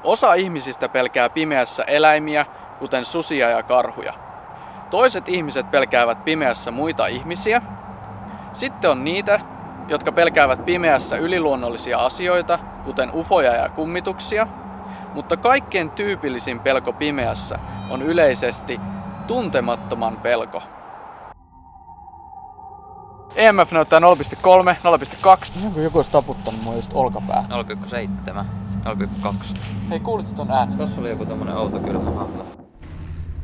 Osa ihmisistä pelkää pimeässä eläimiä, kuten susia ja karhuja. Toiset ihmiset pelkäävät pimeässä muita ihmisiä. Sitten on niitä, jotka pelkäävät pimeässä yliluonnollisia asioita, kuten ufoja ja kummituksia. Mutta kaikkein tyypillisin pelko pimeässä on yleisesti tuntemattoman pelko. EMF näyttää 0,3, 0,2. Onko joku olisi taputtanut mua just olkapäähän? 0,7, 0,2. Hei, kuulitko ton äänen? Tossa oli joku tommonen outo kylmä hahmo.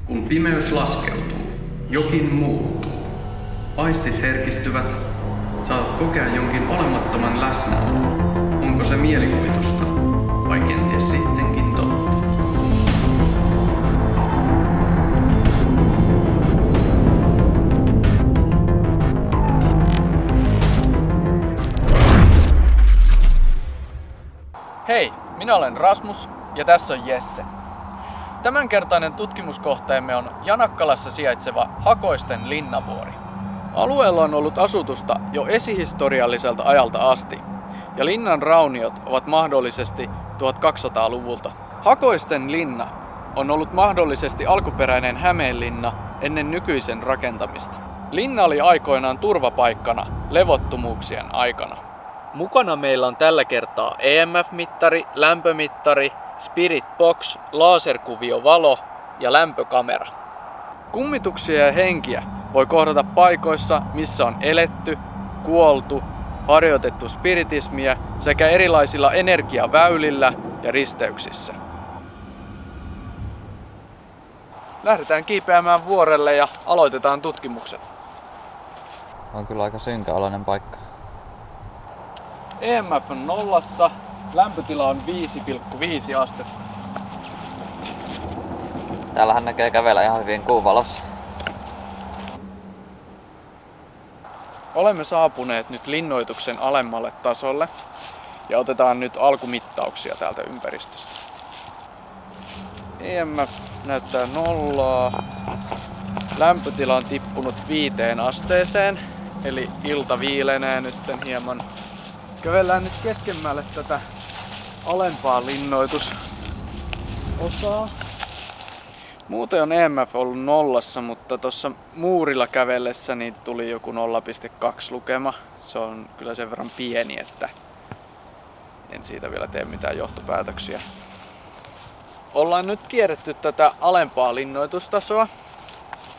Kun pimeys laskeutuu, jokin muuttuu. Aistit herkistyvät, saatat kokea jonkin olemattoman läsnäolon. Onko se mielikuvitusta vai kenties sittenkin totta? Hei, minä olen Rasmus ja tässä on Jesse. Tämänkertainen tutkimuskohteemme on Janakkalassa sijaitseva Hakoisten Linnavuori. Alueella on ollut asutusta jo esihistorialliselta ajalta asti, ja linnan rauniot ovat mahdollisesti 1200-luvulta. Hakoisten linna on ollut mahdollisesti alkuperäinen Hämeenlinna ennen nykyisen rakentamista. Linna oli aikoinaan turvapaikkana levottomuuksien aikana. Mukana meillä on tällä kertaa EMF-mittari, lämpömittari, Spirit Box, laserkuviovalo ja lämpökamera. Kummituksia ja henkiä voi kohdata paikoissa, missä on eletty, kuoltu, harjoitettu spiritismiä sekä erilaisilla energiaväylillä ja risteyksissä. Lähdetään kiipeämään vuorelle ja aloitetaan tutkimukset. On kyllä aika synkäoloinen paikka. EMF on nollassa, lämpötila on 5,5 astetta. Täällähän näkee kävellä ihan hyvin kuun valossa. Olemme saapuneet nyt linnoituksen alemmalle tasolle ja otetaan nyt alkumittauksia täältä ympäristöstä. EMF näyttää nollaa. Lämpötila on tippunut 5 asteeseen, eli ilta viilenee nyt hieman. Kävellään nyt keskemmälle tätä alempaa linnoitusosaa. Muuten on EMF ollut nollassa, mutta tuossa muurilla kävellessä niin tuli joku 0,2 lukema. Se on kyllä sen verran pieni, että en siitä vielä tee mitään johtopäätöksiä. Ollaan nyt kierretty tätä alempaa linnoitustasoa.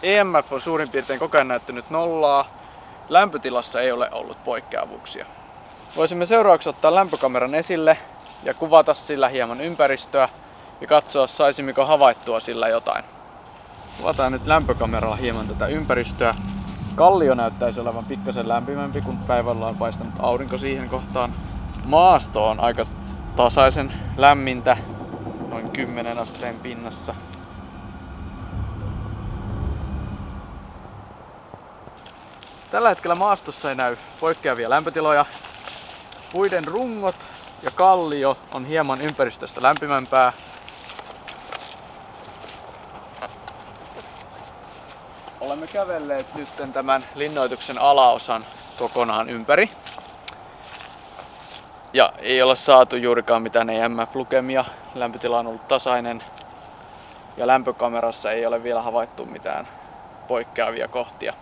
EMF on suurin piirtein koko ajan näyttänyt nollaa. Lämpötilassa ei ole ollut poikkeavuuksia. Voisimme seuraavaksi ottaa lämpökameran esille ja kuvata sillä hieman ympäristöä ja katsoa, saisimmeko havaittua sillä jotain. Kuvataan nyt lämpökameralla hieman tätä ympäristöä. Kallio näyttäisi olevan pikkasen lämpimämpi, kun päivällä on paistanut aurinko siihen kohtaan. Maasto on aika tasaisen lämmintä, noin 10 asteen pinnassa. Tällä hetkellä maastossa ei näy poikkeavia lämpötiloja. Puiden rungot ja kallio on hieman ympäristöstä lämpimämpää. Olemme kävelleet nyt tämän linnoituksen alaosan kokonaan ympäri. Ja ei ole saatu juurikaan mitään EMF-lukemia. Lämpötila on ollut tasainen. Ja lämpökamerassa ei ole vielä havaittu mitään poikkeavia kohtia.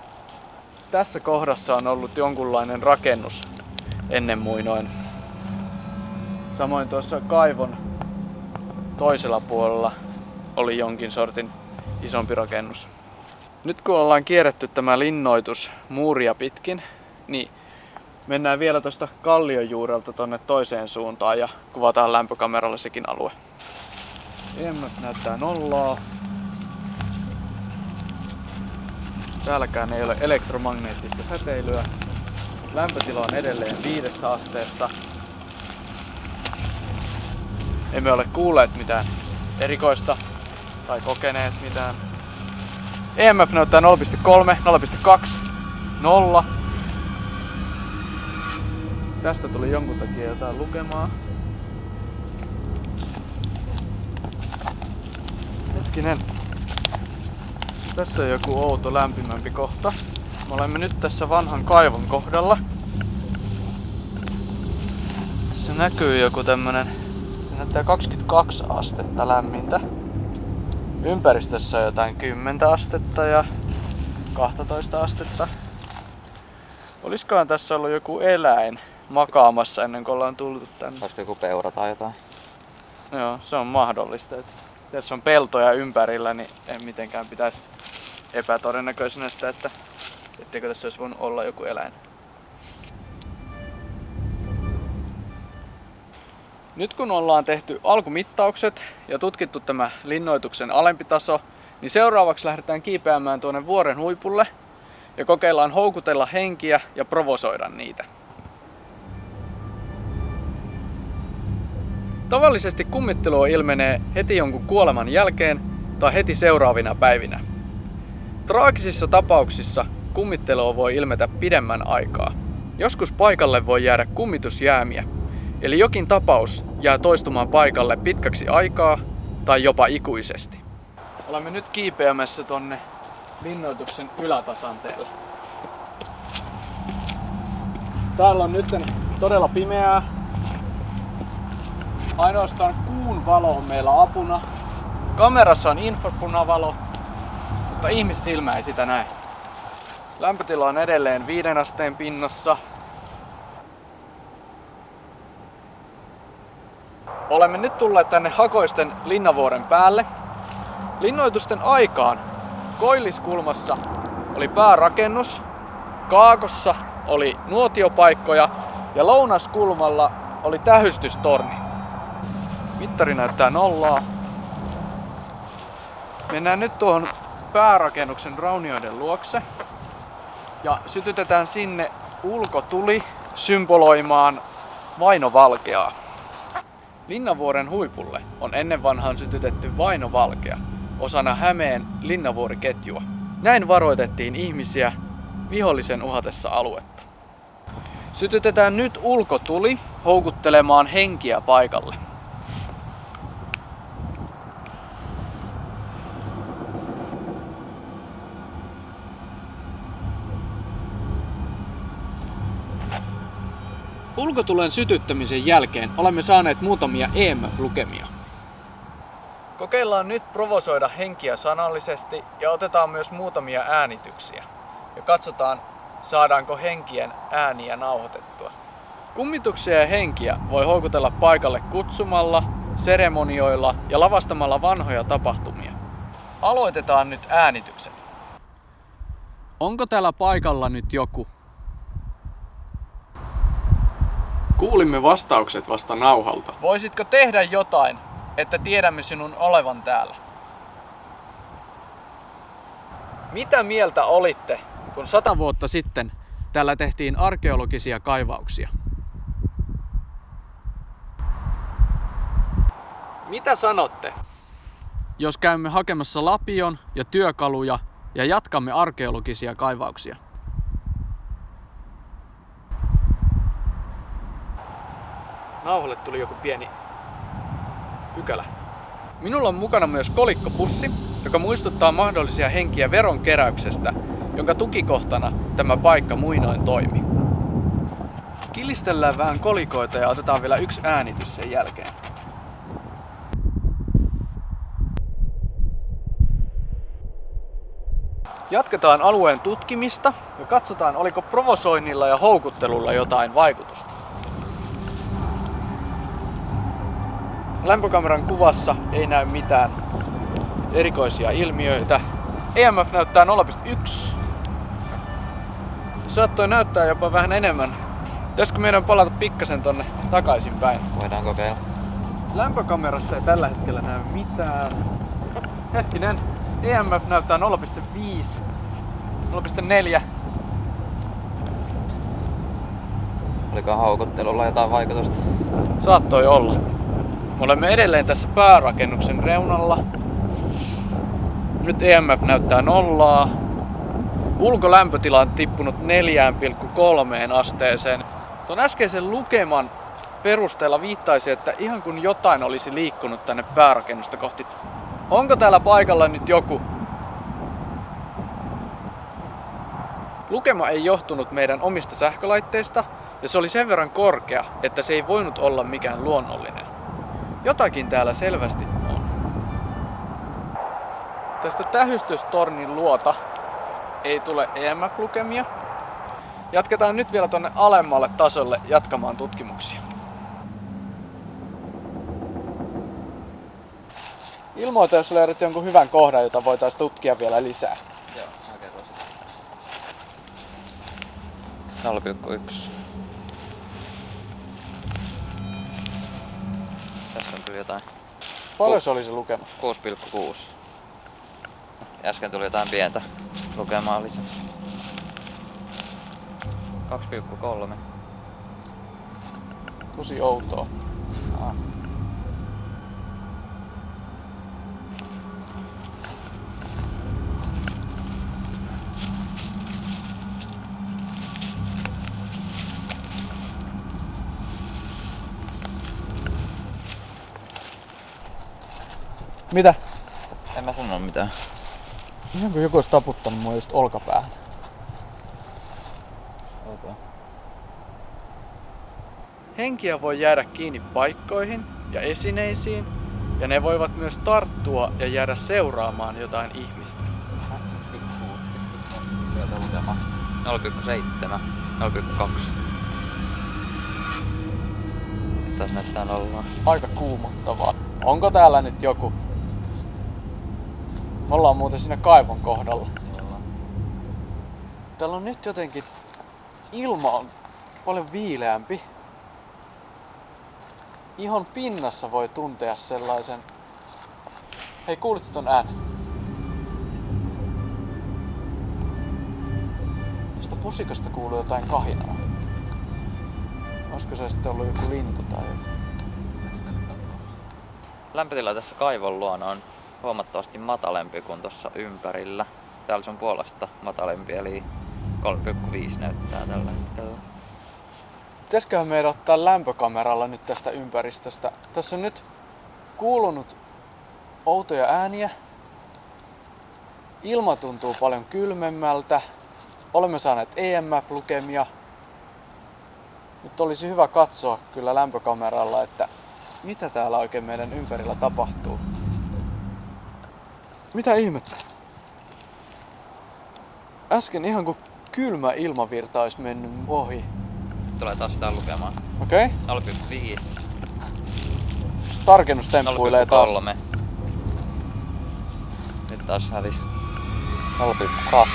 Tässä kohdassa on ollut jonkunlainen rakennus ennen muinoin. Samoin tuossa kaivon toisella puolella oli jonkin sortin isompi rakennus. Nyt kun ollaan kierretty tämä linnoitus muuria pitkin, niin mennään vielä tuosta kallion juurelta tonne toiseen suuntaan ja kuvataan lämpökameralla sekin alue. EMF näyttää nollaa. Täälläkään ei ole elektromagneettista säteilyä. Lämpötila on edelleen 5 asteessa. Emme ole kuulleet mitään erikoista tai kokeneet mitään. EMF näyttää 0,3, 0,2, 0. Tästä tuli jonkun takia jotain lukemaa. Hetkinen. Tässä on joku outo lämpimämpi kohta. Me olemme nyt tässä vanhan kaivon kohdalla. Tässä näkyy joku tämmönen Se näyttää 22 astetta lämmintä. Ympäristössä on jotain 10 astetta ja 12 astetta. Olisikohan tässä ollut joku eläin makaamassa ennen kuin ollaan tultu tänne? Olisiko joku peura tai jotain? Joo, se on mahdollista. Tässä on peltoja ympärillä, niin en mitenkään pitäisi epätodennäköisenä sitä, että etteikö tässä olisi voinut olla joku eläin. Nyt kun ollaan tehty alkumittaukset ja tutkittu tämä linnoituksen alempi taso, niin seuraavaksi lähdetään kiipeämään tuonne vuoren huipulle ja kokeillaan houkutella henkiä ja provosoida niitä. Tavallisesti kummittelua ilmenee heti jonkun kuoleman jälkeen tai heti seuraavina päivinä. Traagisissa tapauksissa kummittelua voi ilmetä pidemmän aikaa. Joskus paikalle voi jäädä kummitusjäämiä, eli jokin tapaus jää toistumaan paikalle pitkäksi aikaa tai jopa ikuisesti. Olemme nyt kiipeämässä tonne linnoituksen ylätasanteelle. Täällä on nyt todella pimeää. Ainoastaan kuun valo on meillä apuna. Kamerassa on infrapunavalo, mutta ihmissilmä ei sitä näe. Lämpötila on edelleen 5 asteen pinnassa. Olemme nyt tulleet tänne Hakoisten Linnavuoren päälle. Linnoitusten aikaan koilliskulmassa oli päärakennus, kaakossa oli nuotiopaikkoja ja lounaskulmalla oli tähystystorni. Mittari näyttää 0. Mennään nyt tuohon päärakennuksen raunioiden luokse ja sytytetään sinne ulkotuli symboloimaan vainovalkeaa. Linnavuoren huipulle on ennen vanhaan sytytetty vainovalkea osana Hämeen linnavuoriketjua. Näin varoitettiin ihmisiä vihollisen uhatessa aluetta. Sytytetään nyt ulkotuli houkuttelemaan henkiä paikalle. Ulkotulen sytyttämisen jälkeen olemme saaneet muutamia EMF-lukemia. Kokeillaan nyt provosoida henkiä sanallisesti ja otetaan myös muutamia äänityksiä. Ja katsotaan, saadaanko henkien ääniä nauhoitettua. Kummituksia ja henkiä voi houkutella paikalle kutsumalla, seremonioilla ja lavastamalla vanhoja tapahtumia. Aloitetaan nyt äänitykset. Onko täällä paikalla nyt joku? Kuulimme vastaukset vasta nauhalta. Voisitko tehdä jotain, että tiedämme sinun olevan täällä? Mitä mieltä olitte, kun 100 vuotta sitten täällä tehtiin arkeologisia kaivauksia? Mitä sanotte, jos käymme hakemassa lapion ja työkaluja ja jatkamme arkeologisia kaivauksia? Nauhalle tuli joku pieni pykälä. Minulla on mukana myös kolikkopussi, joka muistuttaa mahdollisia henkiä veronkeräyksestä, jonka tukikohtana tämä paikka muinoin toimi. Kilistellään vähän kolikoita ja otetaan vielä yksi äänitys sen jälkeen. Jatketaan alueen tutkimista ja katsotaan, oliko provosoinnilla ja houkuttelulla jotain vaikutusta. Lämpökameran kuvassa ei näy mitään erikoisia ilmiöitä. EMF näyttää 0,1. Saattoi näyttää jopa vähän enemmän. Pitäisikö meidän palata pikkasen tonne takaisinpäin? Voidaan kokeilla. Lämpökamerassa ei tällä hetkellä näy mitään. Hetkinen, EMF näyttää 0,5. 0,4. Oliko houkuttelulla jotain vaikutusta? Saattoi olla. Me olemme edelleen tässä päärakennuksen reunalla. Nyt EMF näyttää 0. Ulkolämpötila on tippunut 4,3 asteeseen. Tuon äskeisen lukeman perusteella viittaisi, että ihan kun jotain olisi liikkunut tänne päärakennusta kohti. Onko täällä paikalla nyt joku? Lukema ei johtunut meidän omista sähkölaitteista ja se oli sen verran korkea, että se ei voinut olla mikään luonnollinen. Jotakin täällä selvästi on. Tästä tähystystornin luota ei tule EMF-lukemia. Jatketaan nyt vielä tonne alemmalle tasolle jatkamaan tutkimuksia. Ilmoita, jos löydät jonkun hyvän kohdan, jota voitaisiin tutkia vielä lisää. Joo, mä kerron sitä. 0,1. Tässä on kyllä jotain. Paljon se oli se lukema? 6,6. Äsken tuli jotain pientä lukemaa lisäksi. 2,3. Tosi outoa. Mitä? En mä sano mitään. Ihan kuin joku olisi taputtanut mua just olkapäähän. Okay. Henkiä voi jäädä kiinni paikkoihin ja esineisiin, ja ne voivat myös tarttua ja jäädä seuraamaan jotain ihmistä. 0,7. 0,2. Taas näyttää nollaa. Aika kuumottavaa. Onko täällä nyt joku? Me ollaan muuten siinä kaivon kohdalla. Täällä on nyt jotenkin ilma on paljon viileämpi. Ihon pinnassa voi tuntea sellaisen... Hei, kuulitko ton äänen? Tästä pusikasta kuuluu jotain kahinaa. Olisiko se sitten ollut joku lintu tai joku? Lämpötila tässä kaivon luona on huomattavasti matalempi kuin tuossa ympärillä. Täällä se on puolesta matalempi, eli 3,5 näyttää tällä hetkellä. Pitäisiköhän meidän ottaa lämpökameralla nyt tästä ympäristöstä? Tässä on nyt kuulunut outoja ääniä. Ilma tuntuu paljon kylmemmältä. Olemme saaneet EMF-lukemia. Nyt olisi hyvä katsoa kyllä lämpökameralla, että mitä täällä oikein meidän ympärillä tapahtuu. Mitä ihmettä? Äsken ihan kuin kylmä ilmavirta olisi mennyt ohi. Tulee taas jotain lukemaan. Okei. 0,5. Tarkennus temppuilee taas. 0,3. Nyt taas hävisi. 0,2.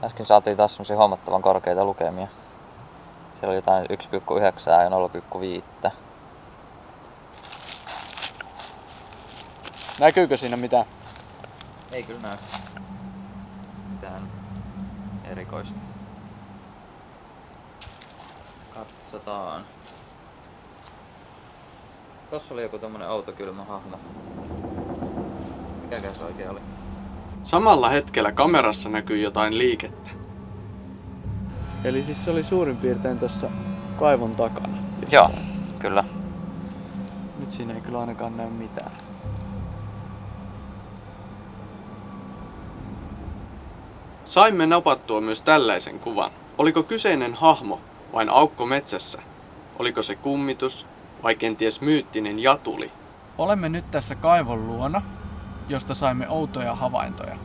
Äsken saatiin taas semmosia huomattavan korkeita lukemia. Siellä oli jotain 1,9 ja 0,5. Näkyykö siinä mitään? Ei kyllä näy mitään erikoista. Katsotaan. Tossa oli joku tommonen outo kylmä hahmo. Mikäkään se oikein oli? Samalla hetkellä kamerassa näkyy jotain liikettä. Eli siis se oli suurin piirtein tuossa kaivon takana. Joo, kyllä. Nyt siinä ei kyllä ainakaan näy mitään. Saimme napattua myös tällaisen kuvan. Oliko kyseinen hahmo vain aukko metsässä? Oliko se kummitus vai kenties myyttinen jatuli? Olemme nyt tässä kaivon luona, josta saimme outoja havaintoja.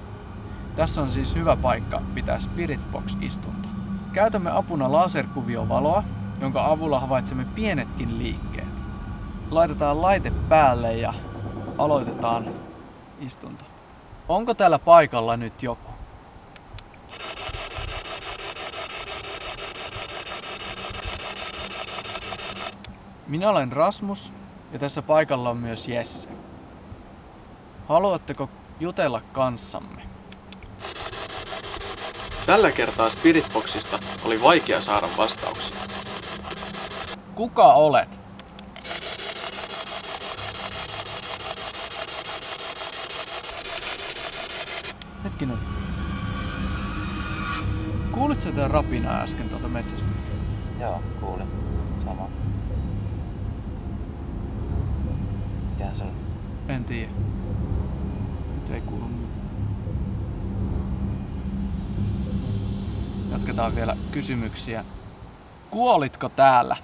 Tässä on siis hyvä paikka pitää Spirit Box-istunto. Käytämme apuna laserkuviovaloa, jonka avulla havaitsemme pienetkin liikkeet. Laitetaan laite päälle ja aloitetaan istunto. Onko täällä paikalla nyt joku? Minä olen Rasmus ja tässä paikalla on myös Jesse. Haluatteko jutella kanssamme? Tällä kertaa Spiritboxista oli vaikea saada vastauksia. Kuka olet? Hetkinen. Kuulitko jotain rapinaa äsken tuolta metsästä? Joo, kuulin. Sama. Mikähän se oli? En tiedä. Nyt ei kuulu mitään. Jatketaan vielä kysymyksiä. Kuolitko täällä?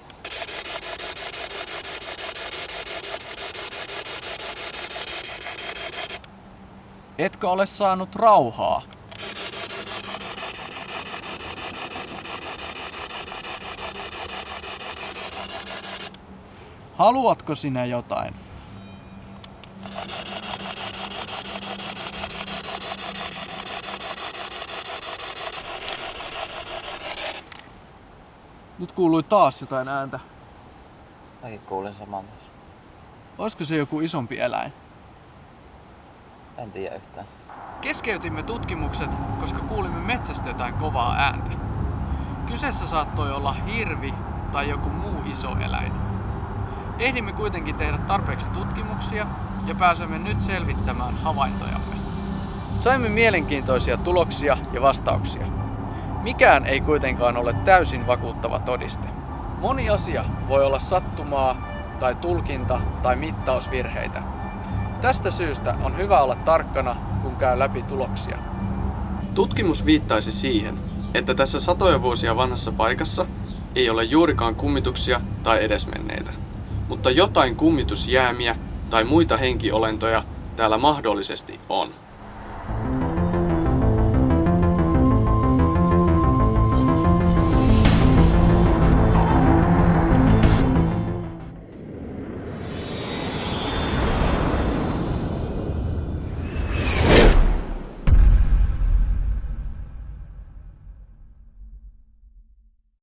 Etkö ole saanut rauhaa? Haluatko sinä jotain? Nyt kuului taas jotain ääntä. Mäkin kuulin saman. Olisiko se joku isompi eläin? En tiedä yhtään. Keskeytimme tutkimukset, koska kuulimme metsästä jotain kovaa ääntä. Kyseessä saattoi olla hirvi tai joku muu iso eläin. Ehdimme kuitenkin tehdä tarpeeksi tutkimuksia ja pääsemme nyt selvittämään havaintojamme. Saimme mielenkiintoisia tuloksia ja vastauksia. Mikään ei kuitenkaan ole täysin vakuuttava todiste. Moni asia voi olla sattumaa tai tulkinta tai mittausvirheitä. Tästä syystä on hyvä olla tarkkana, kun käy läpi tuloksia. Tutkimus viittaisi siihen, että tässä satoja vuosia vanhassa paikassa ei ole juurikaan kummituksia tai edesmenneitä. Mutta jotain kummitusjäämiä tai muita henkiolentoja täällä mahdollisesti on.